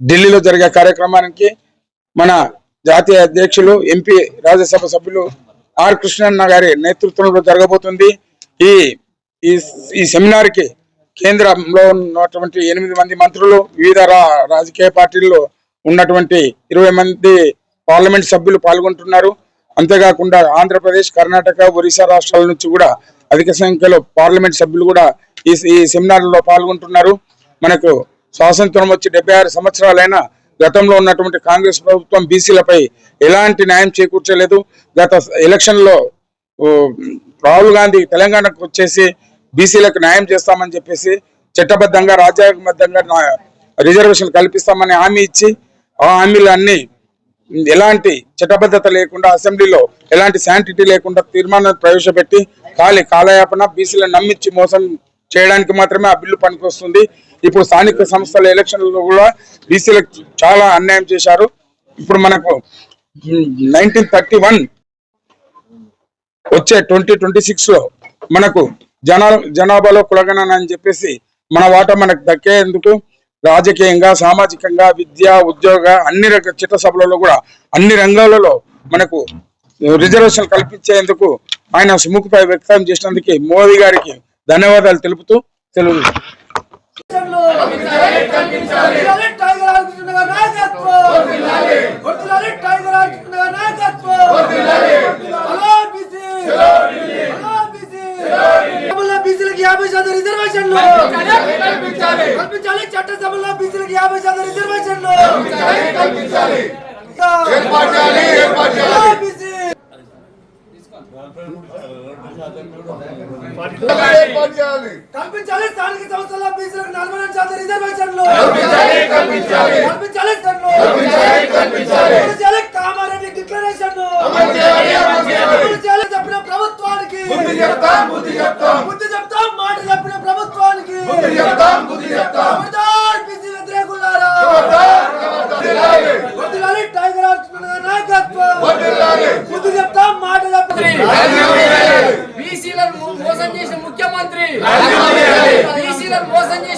ఢిల్లీలో జరిగే కార్యక్రమానికి మన జాతీయ అధ్యక్షులు ఎంపీ రాజ్యసభ సభ్యులు ఆర్ కృష్ణన్న గారి నేతృత్వంలో జరగబోతుంది. ఈ ఈ సెమినార్ కి కేంద్రంలో ఉన్నటువంటి 8 మంది మంత్రులు, వివిధ రాజకీయ పార్టీల్లో ఉన్నటువంటి 20 మంది పార్లమెంట్ సభ్యులు పాల్గొంటున్నారు. అంతేకాకుండా ఆంధ్రప్రదేశ్, కర్ణాటక, ఒరిస్సా రాష్ట్రాల నుంచి కూడా అధిక సంఖ్యలో పార్లమెంట్ సభ్యులు కూడా ఈ సెమినార్లో పాల్గొంటున్నారు. మనకు స్వాతంత్రం వచ్చి 76 సంవత్సరాలైనా గతంలో ఉన్నటువంటి కాంగ్రెస్ ప్రభుత్వం బీసీలపై ఎలాంటి న్యాయం చేకూర్చలేదు. గత ఎలక్షన్లో రాహుల్ గాంధీ తెలంగాణకు వచ్చేసి బీసీలకు న్యాయం చేస్తామని చెప్పేసి చట్టబద్ధంగా రాజ్యాంగబద్ధంగా రిజర్వేషన్ కల్పిస్తామని హామీ ఇచ్చి ఆ హామీలన్నీ ఎలాంటి చట్టబద్ధత లేకుండా అసెంబ్లీలో ఎలాంటి శాంటిటీ లేకుండా తీర్మానాన్ని ప్రవేశపెట్టి కాలయాపన బీసీలను నమ్మించి మోసం చేయడానికి మాత్రమే ఆ బిల్లు పనికొస్తుంది. ఇప్పుడు స్థానిక సంస్థల ఎలక్షన్లలో కూడా బీసీలకు చాలా అన్యాయం చేశారు. ఇప్పుడు మనకు 1931 వచ్చే 2026 లో మనకు జనాభాలో కులగణన అని చెప్పేసి మన వాటా మనకు దక్కేందుకు రాజకీయంగా, సామాజికంగా, విద్య, ఉద్యోగ అన్ని చట్టసభలలో కూడా అన్ని రంగాలలో మనకు రిజర్వేషన్ కల్పించేందుకు ఆయన సుముఖత వ్యక్తం చేసినందుకు మోదీ గారికి ధన్యవాదాలు తెలుపుతూ తెలుగు బీసీలకు 50% రిజర్వేషన్లు కల్పించాలి. చట్టసభలో బీసీలకు 50% రిజర్వేషన్లు కల్పించాలి. స్థానిక సంస్థల్లో బీసీలకు 42% రిజర్వేషన్లు కల్పించాలి. కామారెడ్డి డిక్లరేషన్ చెప్పిన ప్రభుత్వానికి బుద్ధి చెప్తాం, మాట చెప్పిన ప్రభుత్వానికి బీసీ వ్యతిరేకులారా టైగర్ నాయకత్వం బుద్ధి చెప్తాం, మాట చెప్పిన బీసీలను మోసం చేసిన ముఖ్యమంత్రి, బీసీలను మోసం చేసిన